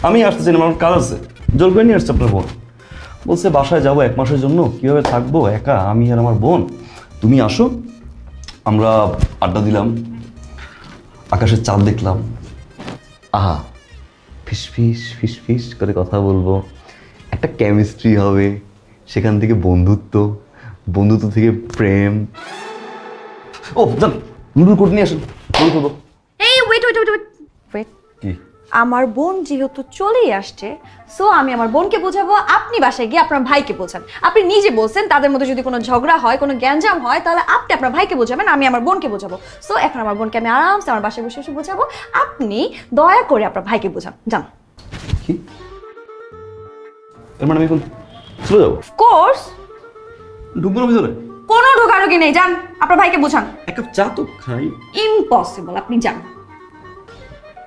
আমি আসতেছি না, আমার কাজ আছে। জোর করে নিয়ে আসছে আপনার বোন। বলছে বাসায় যাবো 1 মাসের জন্য, কীভাবে থাকবো একা আমি আর আমার বোন, তুমি আসো। আমরা আড্ডা দিলাম, আকাশের চাঁদ দেখলাম। আহা, ফিস ফিস ফিস করে কথা বলবো, একটা কেমিস্ট্রি হবে, সেখান থেকে বন্ধুত্ব, বন্ধুত্ব থেকে প্রেম। ও জান, নুডল কোড নিয়ে আসেন, নুডল করবো। এই wait wait wait wait wait, কি? আমার বোন যেহেতু চলেই আসছে, সো আমি আমার বোনকে বোঝাবো, আপনি বাসায় গিয়ে আপনার ভাইকে বোঝান। আপনি নিজে বলছেন তাদের মধ্যে যদি কোনো ঝগড়া হয়, কোনো গ্যাঞ্জাম হয়, তাহলে আপনি আপনার ভাইকে বোঝাবেন, আমি আমার বোনকে বোঝাবো। সো এখন আমার বোনকে আমি আরামসে আমার বাসায় বসে বসে বোঝাবো, আপনি দয়া করে আপনার ভাইকে বোঝান। যান। কি? এর মানে আমি এখন চলে যাবো? কোর্স ঢুকবো না ভিতরে? কোনো ঢোকাঢুকি নেই, যান আপনার ভাইকে বোঝান। এক কাপ চা তো খাই। ইম্পসিবল, আপনি যান।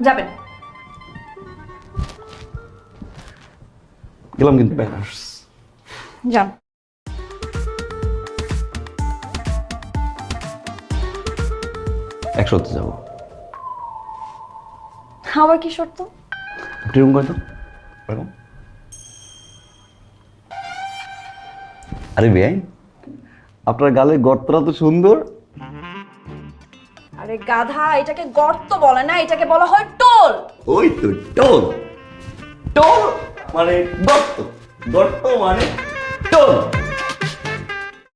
যাবেন। গেলাম কিন্তু ব্যানার্স। যান। একসাথে যাবো। আবার কি শর্ত? একটু রুম করে তো এরকম। আরে বেআইন, আপনার গালের গর্তটা তো সুন্দর। আরে গাধা, এটাকে গর্ত বলে না, এটাকে বলা হয় টোল। ওই তো টোল। টোল মানে গর্ত, গর্ত মানে টোল।